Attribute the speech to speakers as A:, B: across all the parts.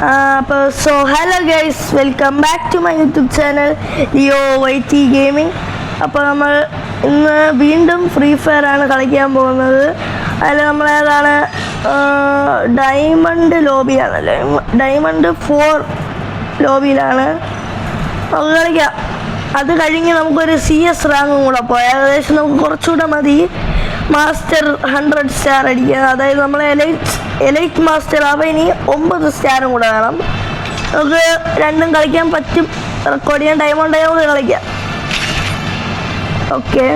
A: Hello guys, welcome back to my YouTube channel Leo YT Gaming. അപ്പോൾ നമ്മൾ ഇന്ന് വീണ്ടും ഫ്രീ ഫയർ ആണ് കളിക്കാൻ പോകുന്നത്. അതിൽ നമ്മൾ ഏതാണ് ഡയമണ്ട് ലോബിയാണല്ലേ, ഡയമണ്ട് 4 ലോബിയിലാണ് നമുക്ക് കളിക്കാം. അത് കഴിഞ്ഞ് നമുക്കൊരു CS റാങ്കും കൂടെ പോയി, ഏകദേശം നമുക്ക് കുറച്ചുകൂടെ മതി മാസ്റ്റർ 100 സ്റ്റാർ അടിക്കുക. അതായത് നമ്മൾ എലൈറ്റ് മാസ്റ്റർ ആവുമ്പോൾ ഇനി 9 സ്റ്റാറും കൂടെ വേണം. നമുക്ക് രണ്ടും കളിക്കാൻ പറ്റും, റെക്കോർഡ് ചെയ്യാൻ ടൈം ഉണ്ടെങ്കിൽ നമുക്ക് കളിക്കാം. ഓക്കെ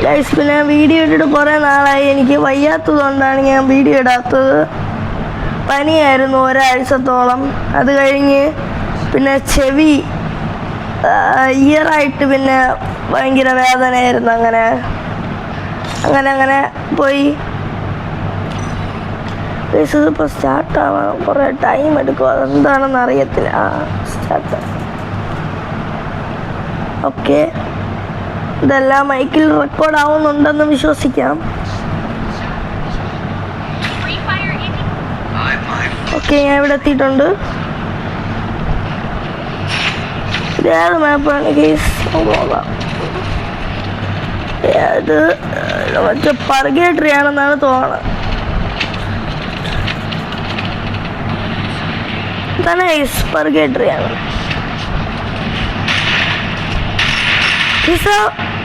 A: ഗൈസ്, പിന്നെ വീഡിയോ ഇട്ടിട്ട് കുറേ നാളായി. എനിക്ക് വയ്യാത്തതുകൊണ്ടാണ് ഞാൻ വീഡിയോ ഇടാത്തത്. പനിയായിരുന്നു ഒരാഴ്ചത്തോളം. അത് കഴിഞ്ഞ് പിന്നെ ചെവി ഇയറായിട്ട് പിന്നെ ഭയങ്കര വേദനയായിരുന്നു. അങ്ങനെ പോയി. ഇതിപ്പോൾ സ്റ്റാർട്ടാവാൻ കുറേ ടൈം എടുക്കും, അതെന്താണെന്ന് അറിയത്തില്ല. സ്റ്റാർട്ട്. ഓക്കെ, ഇതെല്ലാം മൈക്കിൽ റെക്കോർഡ് ആവുന്നുണ്ടെന്ന് വിശ്വസിക്കാം. ഓക്കെ, ഞാൻ ഇവിടെ എത്തിയിട്ടുണ്ട്. ഇതേത് മാപ്പാണ് കേസ് നോക്കാം. അത് മറ്റേ പർഗേറ്ററി ആണെന്നാണ് തോന്നുന്നത്. തന്നെ കേസ് പർഗേറ്ററി ആണ്.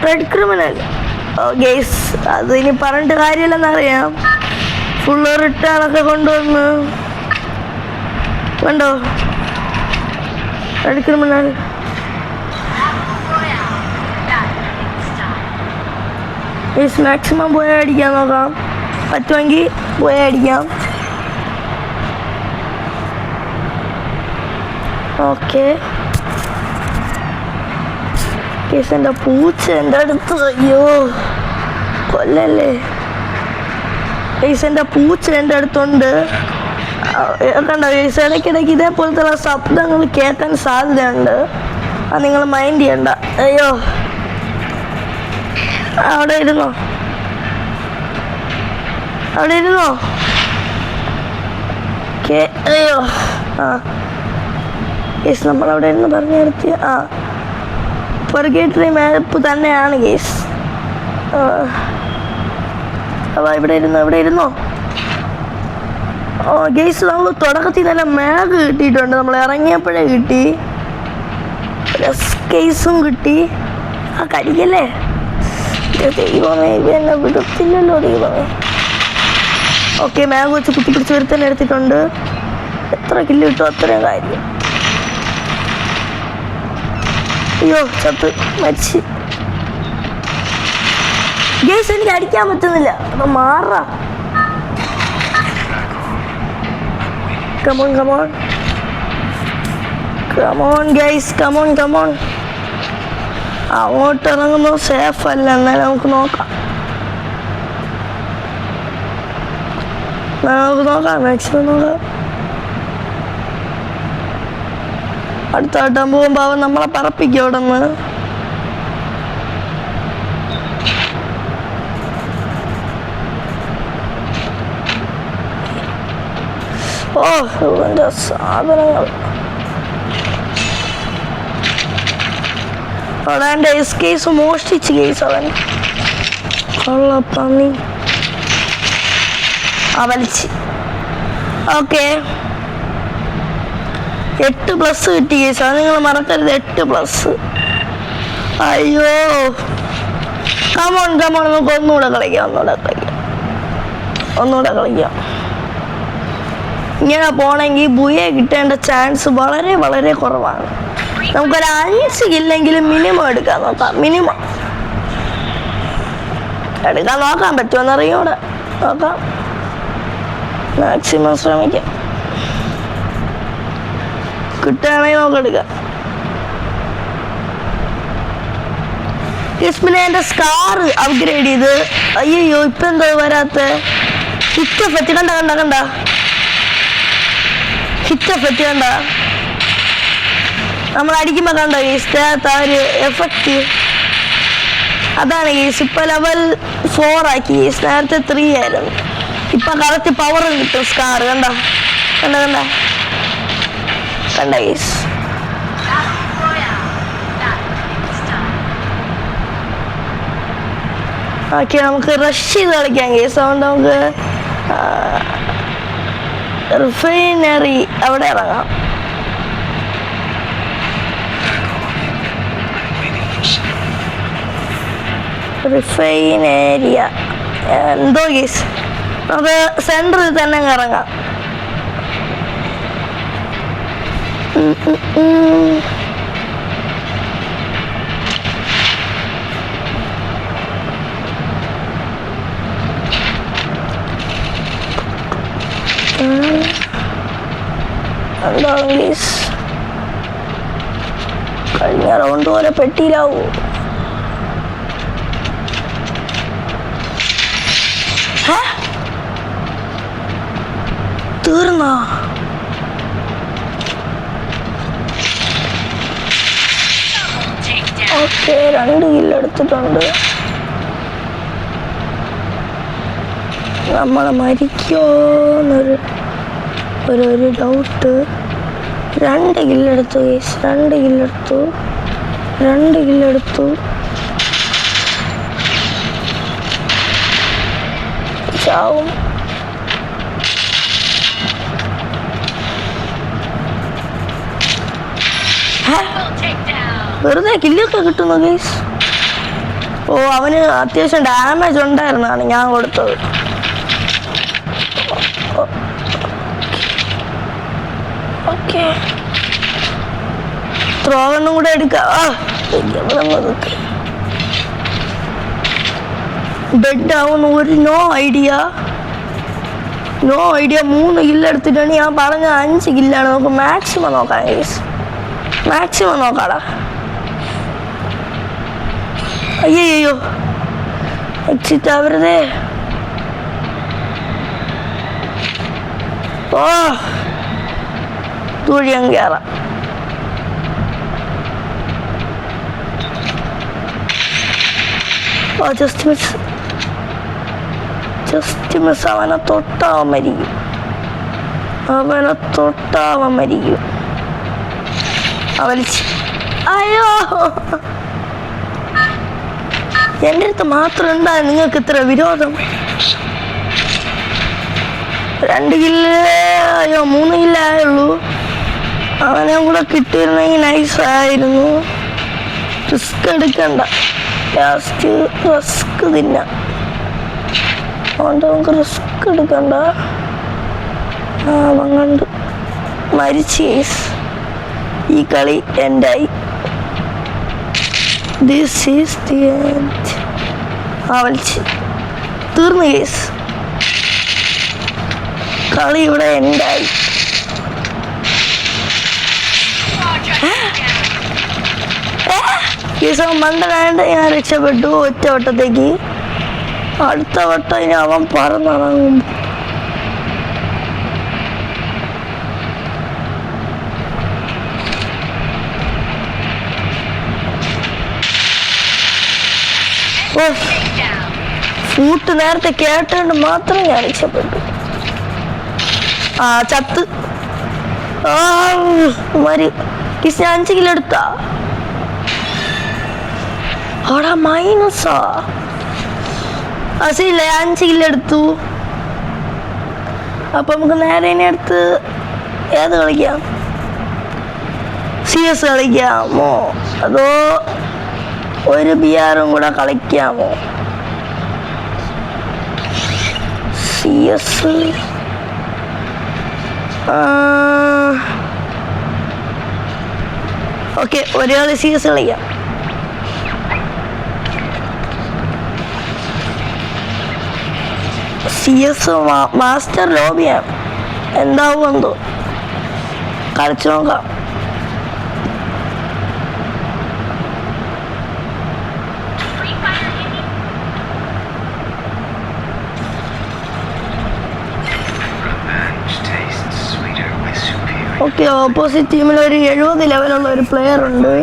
A: റെഡ് ക്രിമിനൽ ഗേസ്, അത് ഇനി പറഞ്ഞിട്ട് കാര്യമില്ലെന്നറിയാം. ഫുള്ള് റിട്ടേണൊക്കെ കൊണ്ടുവന്ന് കണ്ടോ. റെഡ് ക്രിമിനൽ മാക്സിമം പോയാൽ അടിക്കാൻ നോക്കാം, പറ്റുമെങ്കിൽ പോയാൽ അടിക്കാം. ഓക്കെ, എൻ്റെ പൂച്ച എൻ്റെ അടുത്ത്, അയ്യോ കൊല്ലല്ലേ. എൻ്റെ പൂച്ച എൻ്റെ അടുത്തുണ്ട്, കണ്ടോ. ഇടയ്ക്കിടയ്ക്ക് ഇതേപോലത്തെ ശബ്ദങ്ങൾ കേൾക്കാൻ സാധ്യതയുണ്ട്, അത് നിങ്ങൾ മൈൻഡ് ചെയ്യണ്ട. അയ്യോ, അവിടെ ഇരുന്നോ. അയ്യോ, കേസ് നമ്മളവിടെ ഇരുന്ന് പറഞ്ഞു നിർത്തിയ പർഗേറ്ററി മാപ്പ് തന്നെയാണ് കേസ്. അപ്പോൾ ഇവിടെ ഇരുന്നോ. ഗേസ്, നമുക്ക് തുടക്കത്തിൽ നല്ല മാഗ് കിട്ടിയിട്ടുണ്ട്. നമ്മൾ ഇറങ്ങിയപ്പോഴേ കിട്ടി, കേസും കിട്ടി. കരിക്കല്ലേ ദൈവമേ, എന്നെ വിടത്തില്ലല്ലോ ദൈവമേ. ഓക്കെ, മാഗ് വെച്ച് കുത്തിപ്പിടിച്ച് വരുത്തന്നെ എടുത്തിട്ടുണ്ട്. എത്ര കില്ല് കിട്ടും അത്രയും കാര്യം. അയ്യോ, ചത്ത് മരിച്ച്. ഗേസ്, എനിക്ക് അടിക്കാൻ പറ്റുന്നില്ല, അപ്പൊ മാറാ. Come on guys, come on. അങ്ങോട്ട് ഇറങ്ങുന്നത് സേഫ് അല്ല, എന്നാലും നമുക്ക് നോക്കാം. മാക്സിമം നോക്കാം. അടുത്ത വട്ടം പോകുമ്പോൾ അവൻ നമ്മളെ പറപ്പിക്കും അവിടെ നിന്ന്. ഇവന്റെ സാധനങ്ങൾ അവിടെ എൻ്റെ കേസ് മോഷ്ടിച്ച് കേസ് അവൻ കൊള്ളപ്പന്നി വലിച്ച്. ഓക്കെ, 8+ കിട്ടി കേസ്, അത് നിങ്ങൾ മറക്കരുത്. 8+. അയ്യോ, കമോൺ നമുക്ക് ഒന്നുകൂടെ കളിക്കാം. ഇങ്ങനെ പോണെങ്കിൽ ബുയെ കിട്ടേണ്ട ചാൻസ് വളരെ വളരെ കുറവാണ്. നമുക്കൊരു 5 കില്ലെങ്കിലും മിനിമം എടുക്കാൻ നോക്കാം. മിനിമം എടുക്കാൻ നോക്കാൻ പറ്റുമെന്നറിയൂടെ നോക്കാം. മാക്സിമം ശ്രമിക്കാം, കിട്ടുകയാണെങ്കിൽ നമുക്ക് എടുക്കാം. പിന്നെ എൻ്റെ സ്കാർ അപ്ഗ്രേഡ് ചെയ്ത്. അയ്യോ, ഇപ്പം എന്തോ വരാത്ത ഹിറ്റ് എഫക്റ്റ് കണ്ട നമ്മൾ അടിക്കുമ്പോൾ കണ്ടോ ഈ ഒരു എഫക്റ്റ്. അതാണ് ഈ ഇപ്പം ലെവൽ 4 ആക്കി. നേരത്തെ 3 ആയിരുന്നു. ഇപ്പൊ കറക്റ്റ് പവർ കിട്ടും സ്കാർ. കണ്ട കണ്ട കണ്ട കണ്ട ഗൈസ്. ഓക്കെ നമുക്ക് റഷ് ചെയ്ത് കളിക്കാം ഗൈസ്. അതുകൊണ്ട് നമുക്ക് റിഫൈനറി അവിടെ ഇറങ്ങാം. റിഫൈനേരിയ എന്തോ ഗൈസ്. നമുക്ക് സെൻറ്ററിൽ തന്നെ ഇറങ്ങാം. എന്താണ് ഗൈസ്, കഴിഞ്ഞ റൗണ്ട് പോലെ പെട്ടിയിലാവൂ. തീർന്നോ? ഓക്കെ 2 കില്ല് എടുത്തിട്ടുണ്ട്. നമ്മൾ മരിക്കോന്നൊരു ഒരു ഡൗട്ട്. 2 കില്ലെടുത്തു ഗൈസ്, 2 കില്ലെടുത്തു, 2 കില്ലെടുത്തു. ചാവും. വെറുതെ കില്ലൊക്കെ കിട്ടുന്നു ഗൈസ്. ഓ അവന് അത്യാവശ്യം ഡാമേജ് ഉണ്ടായിരുന്നാണ് ഞാൻ കൊടുത്തത്. ഓക്കെ ത്രോവണ്ണും കൂടെ എടുക്കാം. ബെഡ് ആവുന്നു. ഒരു നോ ഐഡിയ 3 കില്ല് എടുത്തിട്ടാണ് ഞാൻ പറഞ്ഞ 5 കില്ലാണ്. നമുക്ക് മാക്സിമം നോക്കാം ഗൈസ്, മാക്സിമം നോക്കാടാ. അയ്യോ എക്സിറ്റ് ആവരുതേ. ഓ തുഴിയം കയറാം. ഓ ജസ്റ്റ് മിസ്. അവനെ തൊട്ടാവൻ മരിക്കും, അയ്യോ എൻ്റെ അടുത്ത് മാത്രം ഉണ്ടായ നിങ്ങൾക്ക് ഇത്ര വിരോധം. 2 കില്ല്, അയ്യോ 3 കില്ലായുള്ളൂ. അവനെ കൂടെ കിട്ടിയിരുന്നെങ്കിൽ നൈസായിരുന്നു. റിസ്ക് എടുക്കണ്ട, ലാസ്റ്റ് റിസ്ക് തിന്നാം. അതുകൊണ്ട് നമുക്ക് റിസ്ക് എടുക്കണ്ട. അവൻ കണ്ട് മരിച്ച് ഗൈസ്. ഈ കളി എൻഡായി. This is the end. വലിച്ച് തീർന്നു ഗൈസ്, കളി ഇവിടെ എൻഡായി. മണ്ടനായിട്ട് ഞാൻ രക്ഷപ്പെട്ടു ഒറ്റ വട്ടത്തേക്ക്. അടുത്ത വട്ടം ഇനി അവൻ പറന്നിറങ്ങും. ഫൂട്ട് നേരത്തെ കേട്ടോണ്ട് മാത്രം ഞാൻ രക്ഷപ്പെട്ടു. ചത്ത്. 5 കിലോ എടുത്താ അവിടെ മൈനസാ. ശരിയില്ല, 5 കിലോ എടുത്തു. അപ്പൊ നമുക്ക് നേരെ ഇനി അടുത്ത് ഏത് കളിക്കാം? CS കളിക്കാമോ അതോ ഒരു BRും കൂടെ കളിക്കാമോ? CS ഓക്കെ, ഒരു കളി CS കളിക്കാം. CS മാസ്റ്റർ ലോബിയാണ്, എന്താവും എന്തോ, കളിച്ചു നോക്കാം. ഓക്കെ, ഓപ്പോസിറ്റ് ടീമിൽ ഒരു 70 ലെവലുള്ള ഒരു പ്ലെയർ ഉണ്ട്.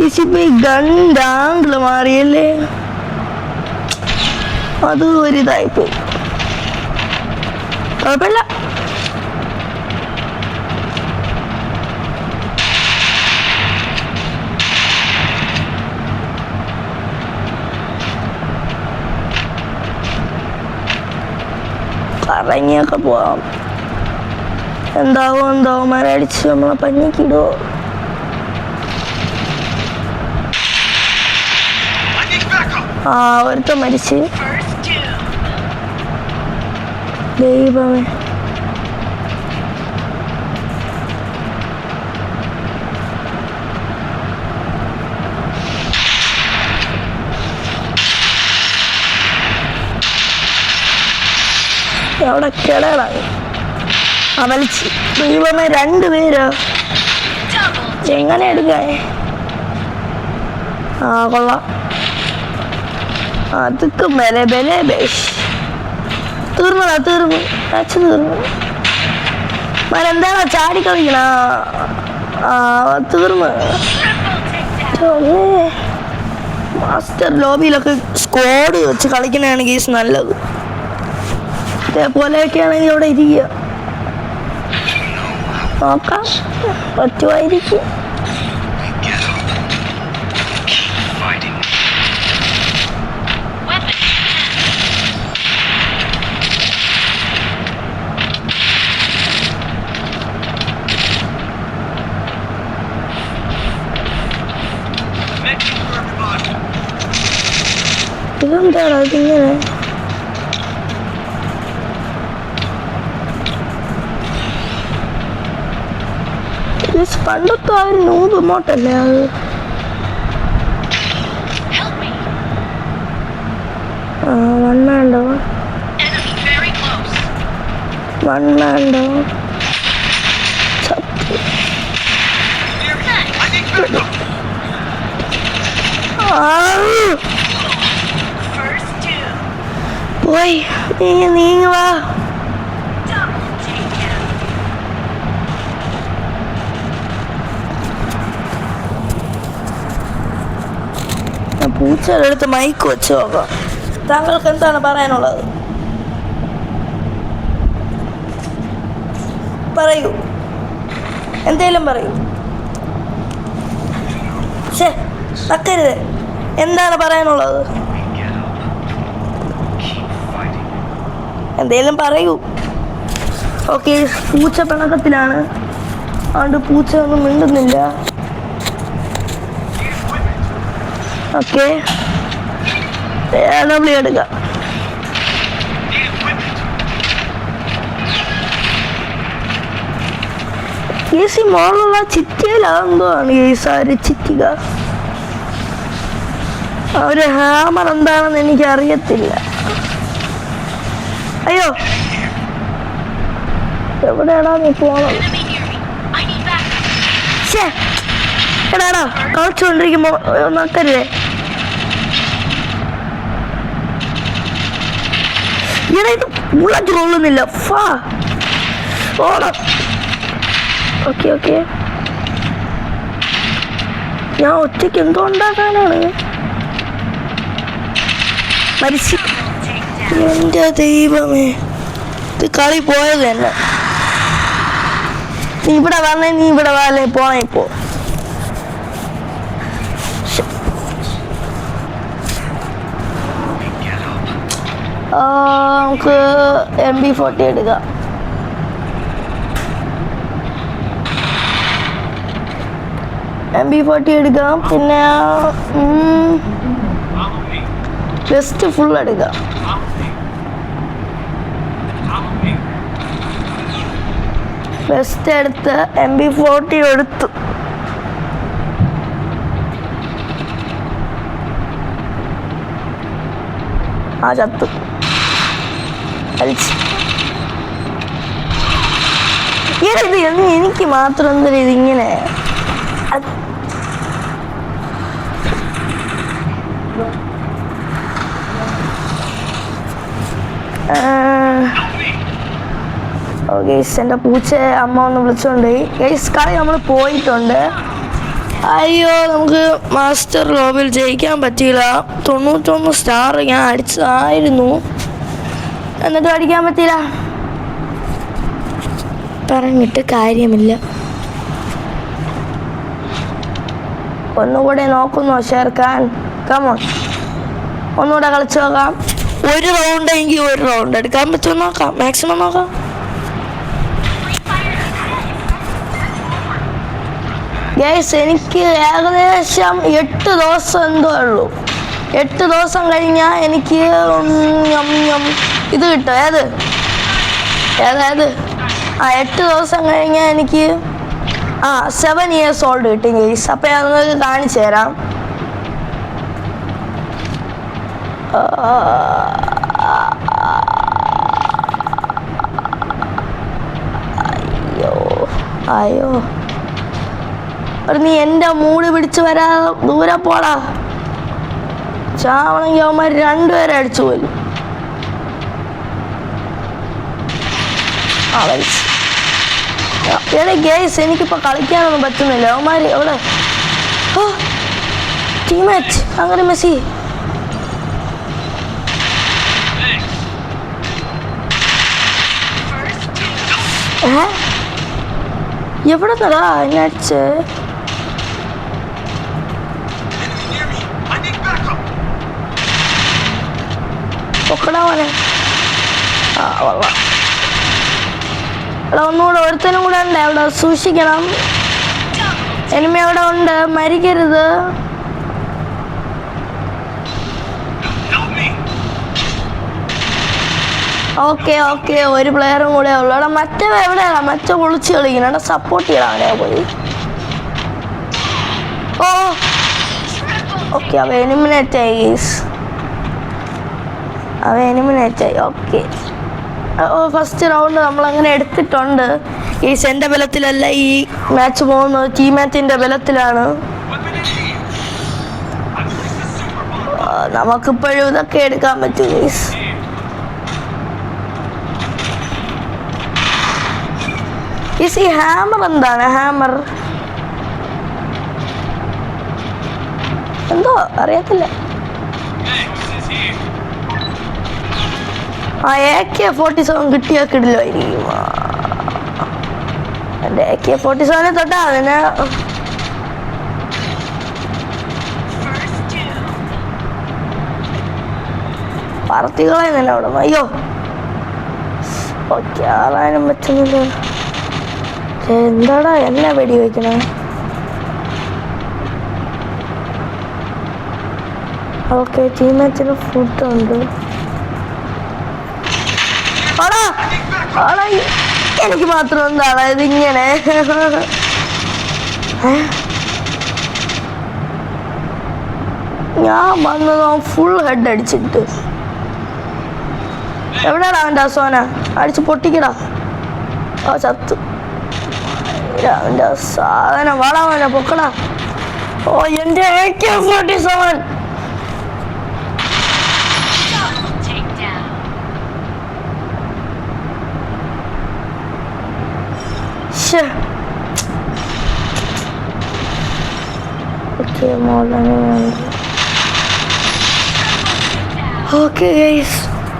A: ഈസിപ്പോ ഈ ഗൺ ആംഗിൾ മാറിയല്ലേ. അത് ഒരിതായിപ്പോയി. കുഴപ്പമില്ല. കറങ്ങിയൊക്കെ പോവാം. എന്താവും മരടിച്ച് നമ്മളെ പഞ്ഞിക്കിടുവോ? ഒരുത്തൻ മരിച്ച്. ദൈവമേ, അവിടെ കിടകളായി വലിച്ച്. ദൈവമേ, 2 പേരോ? എങ്ങനെ എടുക്കാൻ? കൊള്ളാം. അതൊക്കെ തീർന്നു മരെന്താണോ ചാടി കളിക്കണ? തീർന്നു. മാസ്റ്റർ ലോബിയിലൊക്കെ സ്ക്വാഡ് വെച്ച് കളിക്കണതാണ് കേസ് നല്ലത്. ഇതേപോലെയൊക്കെ ആണെങ്കിൽ ഇവിടെ ഇരിക്കുക. നോക്കാം, പറ്റുമായിരിക്കും. ഇതെന്താണ് അതിങ്ങനെ? പണ്ടത്തെ ആ ഒരു നൂബ് മോട്ടല്ലേ അത്? മണ്ണാണ്ടോ? പോയി നീങ്ങുവാ. പൂച്ചയുടെ അടുത്ത് മൈക്ക് വെച്ച് നോക്കാം. താങ്കൾക്ക് എന്താണ് പറയാനുള്ളത്? പറയൂ, എന്തേലും പറയൂ. നക്കരുത്. എന്താണ് പറയാനുള്ളത്? എന്തേലും പറയൂ. ഓക്കെ, പൂച്ച പിണക്കത്തിലാണ്, അതുകൊണ്ട് പൂച്ച ഒന്നും മിണ്ടുന്നില്ല. ഓക്കെ, ഡബ്ല്യു എടുക്കാം. ഈ മോളുള്ള ചിറ്റിയിലെന്തോ ആണ് ഈ ചിറ്റിക. ഒരു ഹാമർ എന്താണെന്ന് എനിക്ക് അറിയത്തില്ല. അയ്യോ, എവിടെയാടാ നീ പോണം? എടാടാ, കളിച്ചുകൊണ്ടിരിക്കുമ്പോ നോക്കരുതേ. ഇങ്ങനെ ഇത് ബുള്ളറ്റ് കൊള്ളുന്നില്ല. ഓടാം. ഓക്കെ, ഞാൻ ഒറ്റയ്ക്ക് എന്തോ ഉണ്ടാക്കാനാണ്. മരിച്ചു. എൻ്റെ ദൈവമേ, ഇത് കളി പോയത് തന്നെ. നീ ഇവിടെ വന്നേ, നീ ഇവിടെ വാലേ, പോണേ ഇപ്പോ. നമുക്ക് MP40 എടുക്കാം. MP40 എടുക്കാം. പിന്നെ വെസ്റ്റ് ഫുൾ എടുക്കാം. വെസ്റ്റ് എടുത്ത് MP40 എടുത്തു. ചത്തു. ഇത് എനിക്ക് മാത്രം എന്താ ഇതിങ്ങനെ? ഗൈസ്, എൻ്റെ പൂച്ച അമ്മ ഒന്ന് വിളിച്ചോണ്ട് ഗൈസ്. കളി നമ്മൾ പോയിട്ടുണ്ട്. അയ്യോ നമുക്ക് മാസ്റ്റർ ലോബിൽ ജയിക്കാൻ പറ്റിയില്ല. 91 സ്റ്റാർ ഞാൻ അടിച്ചതായിരുന്നു, എന്നിട്ടും അടിക്കാൻ പറ്റിയില്ല. പറഞ്ഞിട്ട് കാര്യമില്ല. ഒന്നുകൂടെ നോക്കുന്നു ഷേർഖാൻ. കമോൺ, ഒന്നുകൂടെ കളിച്ചു നോക്കാം. ഒരു റൗണ്ട് എങ്കിൽ ഒരു റൗണ്ട് എടുക്കാൻ പറ്റുമെന്ന് നോക്കാം, മാക്സിമം നോക്കാം. ഗൈസ് എനിക്ക് ഏകദേശം 8 ദിവസം എന്തോ ഉള്ളൂ. 8 ദിവസം കഴിഞ്ഞാൽ എനിക്ക് ഇത് കിട്ടും. ഏത് 8 ദിവസം കഴിഞ്ഞാൽ എനിക്ക് 7 years old കിട്ടും ഗൈസ്. അപ്പം ഞാൻ നിങ്ങൾക്ക് കാണിച്ചു തരാം. അയ്യോ നീ എൻ്റെ മൂട് പിടിച്ച് വരാ, ദൂരെ പോടാ. ചാവണമെങ്കിൽ അവന്മാർ 2 പേരെ അടിച്ചു പോലും. എവിടെ ഗേസ് എനിക്കിപ്പോൾ കളിക്കാനൊന്നും പറ്റുന്നില്ല. അവന്മാർ എവിടെ? ടീമേറ്റ് അങ്ങനെ മെസ്സി. എവിടെ നിന്നടാ എന്നെ അടിച്ച്? പൊക്കടാ മോനെ. കൊള്ളാം. അവിടെ ഒന്നുകൂടെ ഒരുത്തനും കൂടെ ഉണ്ട്, അവിടെ സൂക്ഷിക്കണം. എനിമി അവിടെ ഉണ്ട്, മരിക്കരുത്. ഓക്കെ ഒരു പ്ലെയറും കൂടെ ഉള്ളു. അവിടെ മറ്റേ എവിടെയാണ്? മറ്റേ പൊളിച്ച് കളിക്കണം. അവിടെ സപ്പോർട്ട് ചെയ്യണം അവനെ പോയി. ഓക്കെ അവ എലിമിനേറ്റ് ആയി. ഓക്കെ ഫസ്റ്റ് റൗണ്ട് നമ്മളങ്ങനെ എടുത്തിട്ടുണ്ട്. എൻ്റെ ബലത്തിലല്ല ഈ മാച്ച് പോകുന്നത്, ടീമേറ്റിൻ്റെ ബലത്തിലാണ്. നമുക്കിപ്പോഴും ഇതൊക്കെ എടുക്കാൻ പറ്റും ഗൈസ്. ഈ ഹാമർ എന്താണ്? ഹാമർ എന്തോ അറിയത്തില്ല. AK-47 കിട്ടിയാൽ കിടിലായിരിക്കും. എൻ്റെ AK-47 തൊട്ടാ അതിന് പറത്തികളെ തന്നെ അവിടെ. അയ്യോ ഓക്കെ ആളാനും പറ്റുന്നില്ല. എന്താടാ എന്നെ വെടി വയ്ക്കണേ? ഓക്കെ ടീമേറ്റിന് ഫുഡുണ്ട്. എനിക്ക് മാത്രം എന്താണ് ഇതിങ്ങനെ? ഞാൻ വന്നത് ഫുൾ ഹെഡ് അടിച്ചിട്ട്. എവിടെയാടാ അവൻ്റെ സോന? അടിച്ച് പൊട്ടിക്കടാ. ചത്തു അവൻ്റെ സാധനം. വളവനെ പൊക്കടാ. എൻ്റെ AK-47.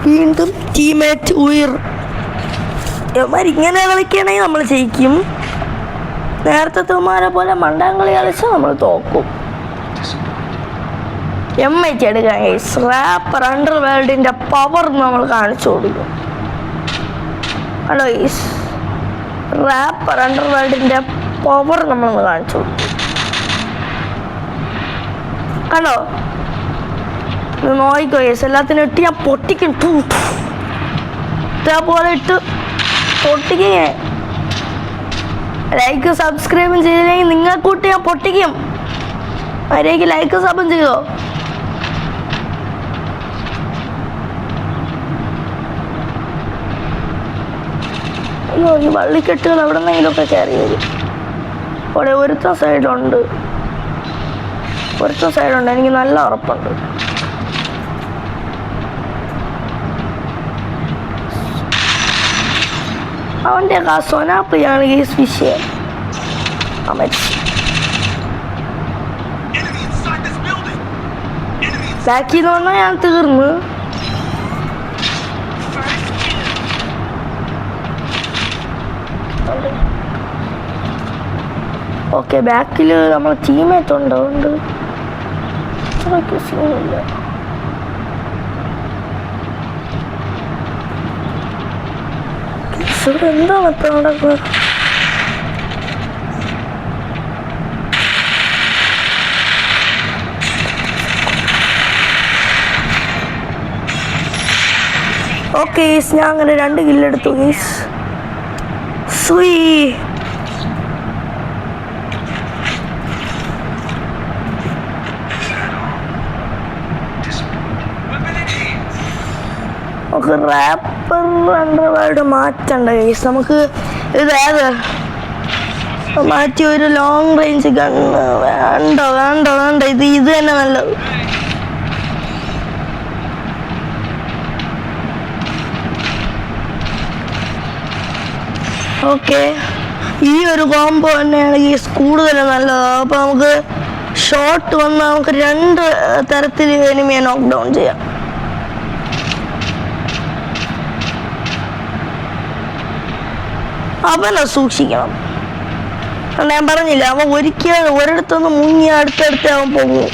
A: വീണ്ടും ടീമേറ്റ് ഉയർ. ഇങ്ങനെ കളിക്കുകയാണെങ്കിൽ നമ്മൾ ജയിക്കും. നേരത്തെ തുമാരെ പോലെ മണ്ടാങ്കളി കളിച്ചാൽ നമ്മൾ തോക്കും. M80 എടുക്കാൻ ഗൈസ്. റാപ്പർ അണ്ടർ വേൾഡിൻ്റെ പവർ നമ്മൾ കാണിച്ചു കൊടുക്കും. ഹലോ ഗൈസ്, റാപ്പർ അണ്ടർ വേൾഡിൻ്റെ പവർ നമ്മളൊന്ന് കാണിച്ചു കൊടുക്കും. കണ്ടോ? നോയിക്കോ ഗൈസ്, എല്ലാത്തിനും ഇട്ട് ഞാൻ പൊട്ടിക്കും. ഇതേപോലെ ഇട്ട് പൊട്ടിക്കും. ലൈക്ക് സബ്സ്ക്രൈബും ചെയ്തില്ലെങ്കിൽ നിങ്ങൾക്കൂട്ടി ഞാൻ പൊട്ടിക്കും. അവരേക്ക് ലൈക്ക് സബും ചെയ്തോ. അയ്യോ ഈ വള്ളിക്കെട്ടുകൾ എവിടെ നിന്നെങ്കിലുമൊക്കെ കയറി വരും. അവിടെ ഒരുത്ത സൈഡുണ്ട്, എനിക്ക് നല്ല ഉറപ്പുണ്ട്. അവൻ്റെ സൊനാപ്പിയാണ് ഈ വിഷയം. ബാക്കിൽ നിന്ന് വന്നാൽ ഞാൻ തീർന്നു. ഓക്കെ, ബാക്കിൽ നമ്മളെ ടീമേറ്റ് ഉണ്ട്, അതുകൊണ്ട് അത്രയ്ക്ക് സീനില്ല. എന്താണ് ഇപ്പം നടക്കുക? ഓക്കെ, ഞാൻ അങ്ങനെ 2 കില്ലെടുത്തു. സ്വീ നമുക്ക് റാപ്പർ അണ്ടർവേൾഡ് മാറ്റണ്ട ഗൈസ്. നമുക്ക് ഇതേത് മാറ്റി ഒരു ലോങ് റേഞ്ച് ഗണ്ണ് വേണ്ട വേണ്ട വേണ്ട, ഇത് തന്നെ നല്ലത്. ഓക്കെ, ഈ ഒരു കോംബോ തന്നെയാണ് ഗൈസ് കൂടുതൽ നല്ലത്. അപ്പോൾ നമുക്ക് ഷോട്ട് വന്ന് നമുക്ക് 2 തരത്തിൽ എനിമിയെ നോക്ക് ഡൗൺ ചെയ്യാം. അവനെ സൂക്ഷിക്കണം. ഞാൻ പറഞ്ഞില്ല, അവൻ ഒരിടത്തൊന്ന് മുങ്ങി അടുത്തടുത്ത് അവൻ പോകും.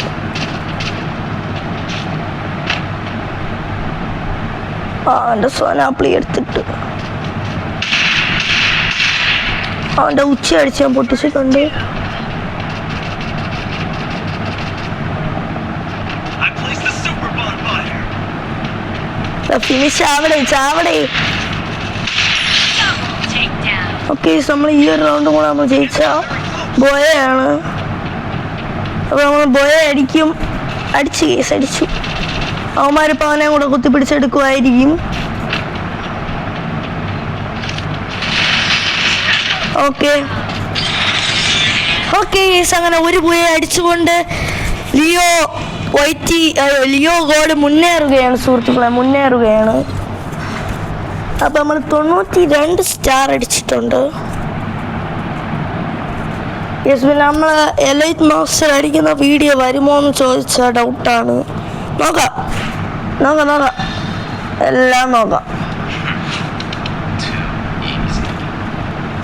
A: അവൻ്റെ സോനാപ്പിളി എടുത്തിട്ട് അവൻ്റെ ഉച്ച അടിച്ച് ഞാൻ പൊട്ടിച്ചിട്ടുണ്ട്. ഫിനിഷ് ആവടേ ചാവടേ. ഓക്കെ, നമ്മൾ ഈ ഒരു റൗണ്ടും കൂടെ നമ്മൾ ജയിച്ച ബോയയാണ്. അപ്പോൾ നമ്മൾ ബോയ അടിച്ചു. അവന്മാരിപ്പോൾ അവനെ കൂടെ കുത്തിപ്പിടിച്ചെടുക്കുമായിരിക്കും. ഓക്കെ, അങ്ങനെ ഒരു ബോയെ അടിച്ചുകൊണ്ട് ലിയോ ഗോഡ് മുന്നേറുകയാണ് സുഹൃത്തുക്കളെ, മുന്നേറുകയാണ്. അപ്പം നമ്മൾ 92 സ്റ്റാർ അടിച്ചിട്ടുണ്ട്. പിന്നെ നമ്മൾ എലൈറ്റ് മാസ്റ്റർ അടിക്കുന്ന വീഡിയോ വരുമോ എന്ന് ചോദിച്ച ഡൗട്ടാണ്. നോക്കാം, എല്ലാം നോക്കാം.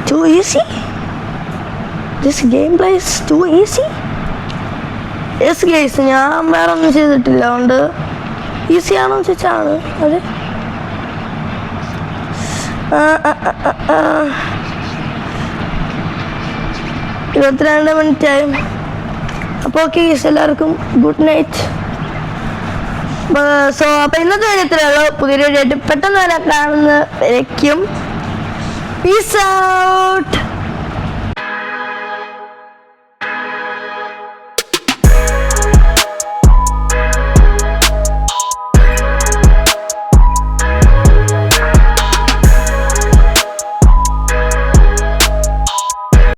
A: Too easy? This gameplay is too easy? Yes guys, ഞാൻ വേറെ ഒന്നും ചെയ്തിട്ടില്ല, അതുകൊണ്ട് ഈസി ആണോ ചോദിച്ചാണ്. അതെ, 22 മിനിറ്റ് ആയി. അപ്പോൾ ഓക്കെ ഗൈസ്, എല്ലാവർക്കും ഗുഡ് നൈറ്റ്. സോ അപ്പോൾ ഇന്നത്തെ കാര്യത്തിലുള്ള പുതിയൊരു പെട്ടെന്ന് തന്നെ കാണുന്നവരേക്കും പീസ് ഔട്ട്.